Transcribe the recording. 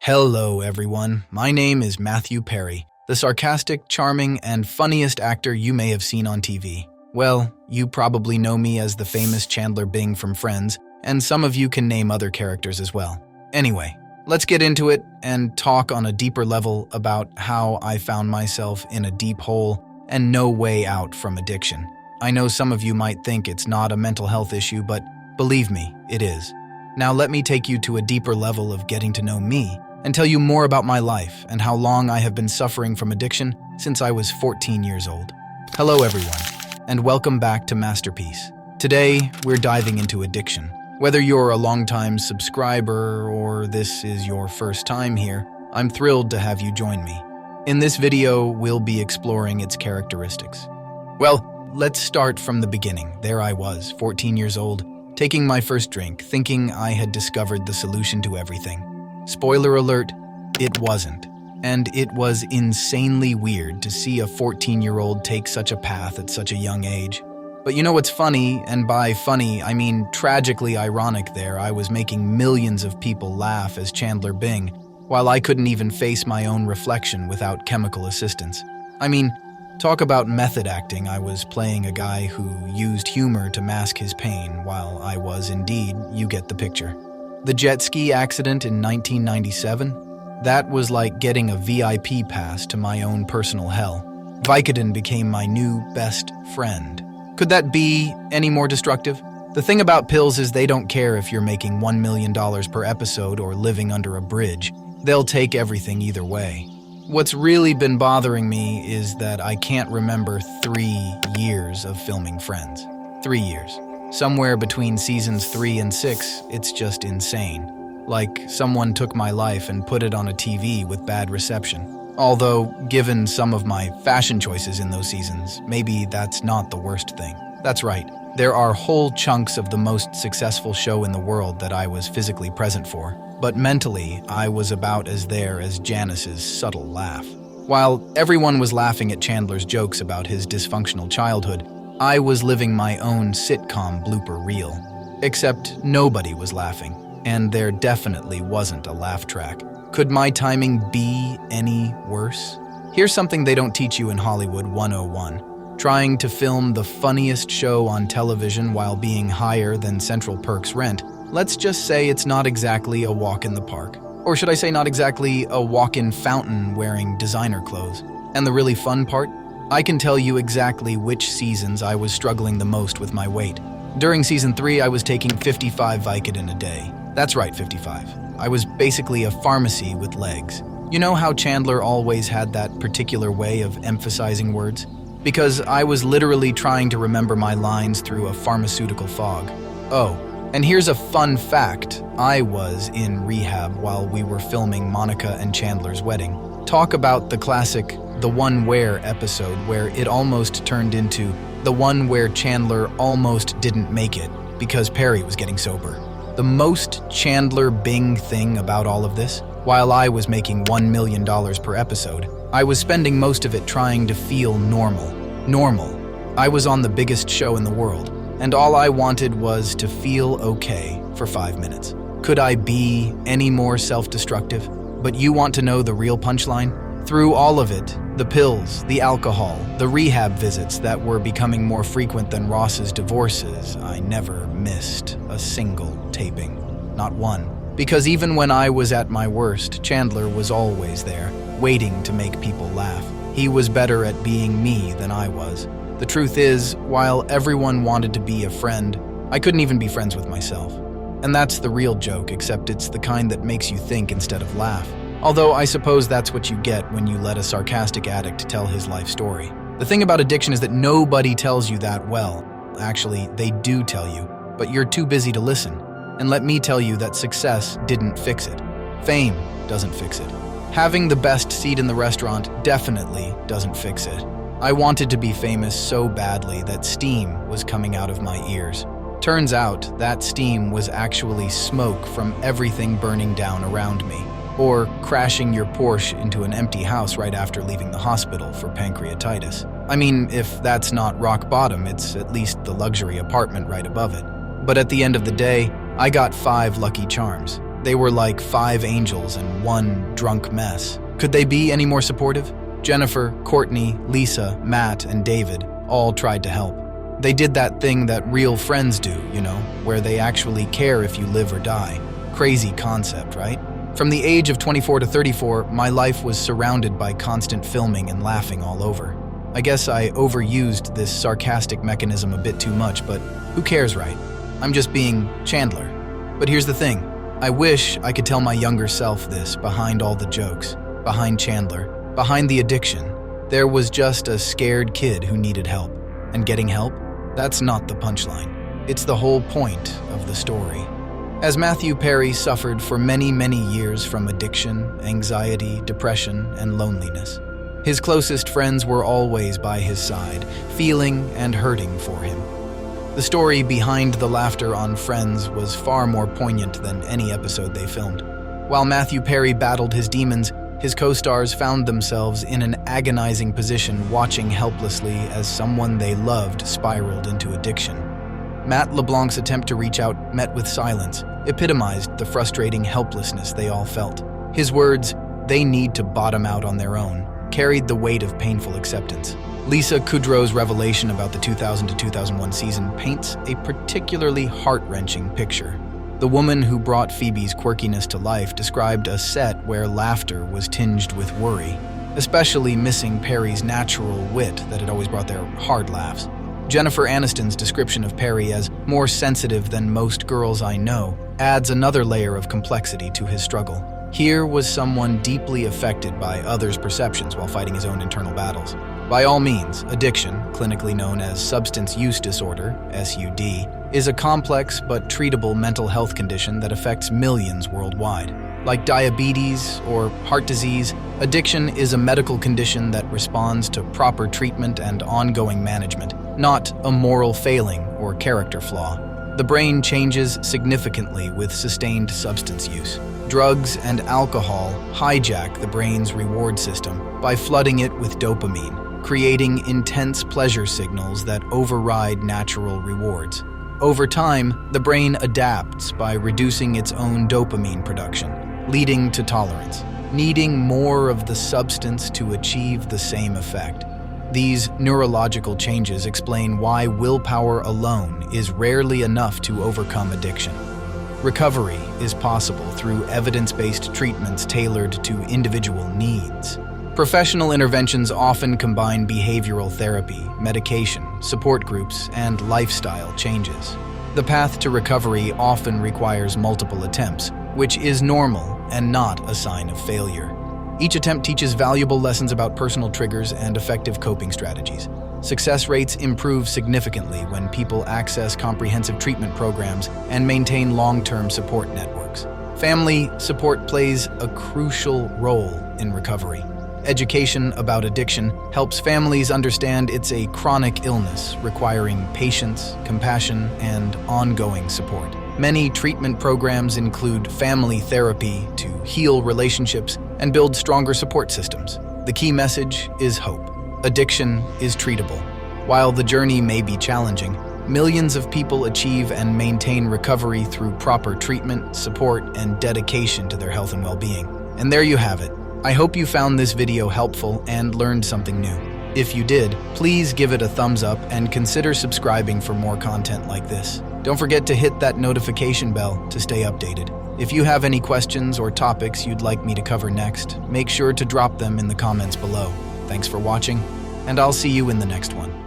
Hello, everyone. My name is Matthew Perry, the sarcastic, charming, and funniest actor you may have seen on TV. Well, you probably know me as the famous Chandler Bing from Friends, and some of you can name other characters as well. Anyway, let's get into it and talk on a deeper level about how I found myself in a deep hole and no way out from addiction. I know some of you might think it's not a mental health issue, but believe me, it is. Now let me take you to a deeper level of getting to know me and tell you more about my life and how long I have been suffering from addiction since I was 14 years old. Hello everyone, and welcome back to Masterpiece. Today, we're diving into addiction. Whether you're a longtime subscriber or this is your first time here, I'm thrilled to have you join me. In this video, we'll be exploring its characteristics. Well, let's start from the beginning. There I was, 14 years old, taking my first drink, thinking I had discovered the solution to everything. Spoiler alert, it wasn't. And it was insanely weird to see a 14-year-old take such a path at such a young age. But you know what's funny, and by funny, I mean tragically ironic there, I was making millions of people laugh as Chandler Bing, while I couldn't even face my own reflection without chemical assistance. I mean, talk about method acting. I was playing a guy who used humor to mask his pain, while I was indeed, you get the picture. The jet ski accident in 1997? That was like getting a VIP pass to my own personal hell. Vicodin became my new best friend. Could that be any more destructive? The thing about pills is they don't care if you're making $1 million per episode or living under a bridge. They'll take everything either way. What's really been bothering me is that I can't remember 3 years of filming Friends. 3 years. Somewhere between seasons 3 and 6, it's just insane. Like someone took my life and put it on a TV with bad reception. Although, given some of my fashion choices in those seasons, maybe that's not the worst thing. That's right, there are whole chunks of the most successful show in the world that I was physically present for, but mentally, I was about as there as Janice's subtle laugh. While everyone was laughing at Chandler's jokes about his dysfunctional childhood, I was living my own sitcom blooper reel. Except nobody was laughing, and there definitely wasn't a laugh track. Could my timing be any worse? Here's something they don't teach you in Hollywood 101. Trying to film the funniest show on television while being higher than Central Perk's rent, let's just say it's not exactly a walk in the park. Or should I say not exactly a walk-in fountain wearing designer clothes. And the really fun part? I can tell you exactly which seasons I was struggling the most with my weight. During season 3, I was taking 55 Vicodin a day. That's right, 55. I was basically a pharmacy with legs. You know how Chandler always had that particular way of emphasizing words? Because I was literally trying to remember my lines through a pharmaceutical fog. Oh, and here's a fun fact. I was in rehab while we were filming Monica and Chandler's wedding. Talk about the classic The One Where episode where it almost turned into the one where Chandler almost didn't make it because Perry was getting sober. The most Chandler Bing thing about all of this, while I was making $1 million per episode, I was spending most of it trying to feel normal. I was on the biggest show in the world, and all I wanted was to feel okay for 5 minutes. Could I be any more self-destructive? But you want to know the real punchline? Through all of it, the pills, the alcohol, the rehab visits that were becoming more frequent than Ross's divorces, I never missed a single taping. Not one. Because even when I was at my worst, Chandler was always there, waiting to make people laugh. He was better at being me than I was. The truth is, while everyone wanted to be a friend, I couldn't even be friends with myself. And that's the real joke, except it's the kind that makes you think instead of laugh. Although I suppose that's what you get when you let a sarcastic addict tell his life story. The thing about addiction is that nobody tells you that well. Actually, they do tell you, but you're too busy to listen. And let me tell you that success didn't fix it. Fame doesn't fix it. Having the best seat in the restaurant definitely doesn't fix it. I wanted to be famous so badly that steam was coming out of my ears. Turns out that steam was actually smoke from everything burning down around me. Or crashing your Porsche into an empty house right after leaving the hospital for pancreatitis. I mean, if that's not rock bottom, it's at least the luxury apartment right above it. But at the end of the day, I got 5 lucky charms. They were like 5 angels and one drunk mess. Could they be any more supportive? Jennifer, Courtney, Lisa, Matt, and David all tried to help. They did that thing that real friends do, where they actually care if you live or die. Crazy concept, right? From the age of 24 to 34, my life was surrounded by constant filming and laughing all over. I guess I overused this sarcastic mechanism a bit too much, but who cares, right? I'm just being Chandler. But here's the thing. I wish I could tell my younger self this behind all the jokes, behind Chandler, behind the addiction. There was just a scared kid who needed help. And getting help? That's not the punchline. It's the whole point of the story. As Matthew Perry suffered for many, many years from addiction, anxiety, depression, and loneliness, his closest friends were always by his side, feeling and hurting for him. The story behind the laughter on Friends was far more poignant than any episode they filmed. While Matthew Perry battled his demons, his co-stars found themselves in an agonizing position watching helplessly as someone they loved spiraled into addiction. Matt LeBlanc's attempt to reach out, met with silence, epitomized the frustrating helplessness they all felt. His words, "They need to bottom out on their own," carried the weight of painful acceptance. Lisa Kudrow's revelation about the 2000 to 2001 season paints a particularly heart-wrenching picture. The woman who brought Phoebe's quirkiness to life described a set where laughter was tinged with worry, especially missing Perry's natural wit that had always brought their hard laughs. Jennifer Aniston's description of Perry as more sensitive than most girls I know adds another layer of complexity to his struggle. Here was someone deeply affected by others' perceptions while fighting his own internal battles. By all means, addiction, clinically known as substance use disorder, SUD, is a complex but treatable mental health condition that affects millions worldwide. Like diabetes or heart disease, addiction is a medical condition that responds to proper treatment and ongoing management, not a moral failing or character flaw. The brain changes significantly with sustained substance use. Drugs and alcohol hijack the brain's reward system by flooding it with dopamine, creating intense pleasure signals that override natural rewards. Over time, the brain adapts by reducing its own dopamine production, leading to tolerance, needing more of the substance to achieve the same effect. These neurological changes explain why willpower alone is rarely enough to overcome addiction. Recovery is possible through evidence-based treatments tailored to individual needs. Professional interventions often combine behavioral therapy, medication, support groups, and lifestyle changes. The path to recovery often requires multiple attempts, which is normal and not a sign of failure. Each attempt teaches valuable lessons about personal triggers and effective coping strategies. Success rates improve significantly when people access comprehensive treatment programs and maintain long-term support networks. Family support plays a crucial role in recovery. Education about addiction helps families understand it's a chronic illness requiring patience, compassion, and ongoing support. Many treatment programs include family therapy to heal relationships and build stronger support systems. The key message is hope. Addiction is treatable. While the journey may be challenging, millions of people achieve and maintain recovery through proper treatment, support, and dedication to their health and well-being. And there you have it. I hope you found this video helpful and learned something new. If you did, please give it a thumbs up and consider subscribing for more content like this. Don't forget to hit that notification bell to stay updated. If you have any questions or topics you'd like me to cover next, make sure to drop them in the comments below. Thanks for watching, and I'll see you in the next one.